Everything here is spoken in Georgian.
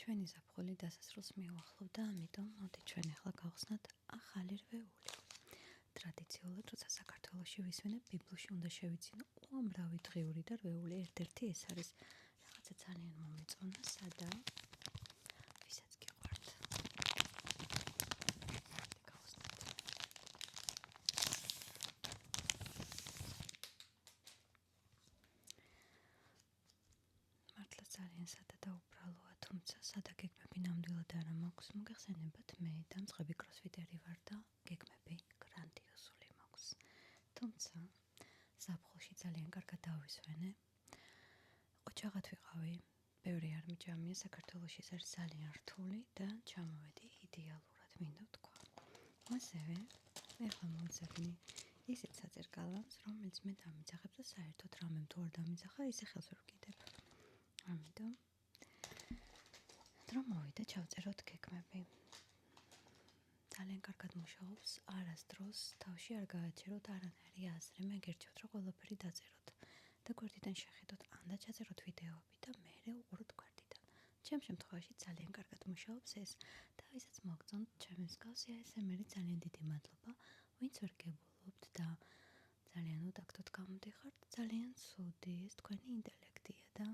ჩვენი ზაფხული დასასრულს მიუახლოვდა, ამიტომ მოდი ჩვენ ახლა გავხსნათ ახალი რვეული. ტრადიციულად, როცა საქართველოში ვისვენებ, ბიბლოში უნდა შევიცინო უამრავი დღიური და რვეული. ერთ-ერთი ეს არის რაღაცა ძალიან მომეწონა, სადა ვისაც გიყვართ. გავხსნათ. მართლა ძალიან სადა და უბრალოა, თუმცა სადა გეგმები ნამდვილად არა მაქვს. მოგეხსენებათ, მე დამწყები კროსფიტერი ვარ და გეგმები გრანდიოზული მაქვს. თუმცა ზაფხულში ძალიან კარგად დავისვენე. ოჯახად ვიყავი, ბევრი არ მიჯამია, საქართველოში ეს არის ძალიან რთული და ჩამოვედი იდეალურად, მინდა ვთქვა. ასევე ეხლა მოვძებნი ისეთ საძირკალანს, რომელიც მე დამიძახებ და საერთოდ რამემ თუ არ დამიძახა, ისე ხელს ვერ ვკიდებ. ამიტომ დრო მოვიდა ჩავწეროთ გეგმები. ძალიან კარგად მუშაობს, არასდროს თავში არ გააჩეროთ არანაირი აზრი, მე გერჩევთ რომ ყველაფერი დაწეროთ და გვერდიდან შეხედოთ, ან და ჩაწეროთ ვიდეოები და მერე უყუროთ გვერდიდან. ჩემ შემთხვევაში ძალიან კარგად მუშაობს ეს და ვისაც მოგწონთ ჩემი მსგავსი ASMR-ი, ძალიან დიდი მადლობა, ვინც ვერ გებულობთ და ძალიან უდაგდოდ გამოდიხართ, ძალიან ცუდი, ეს თქვენი ინტელექტია და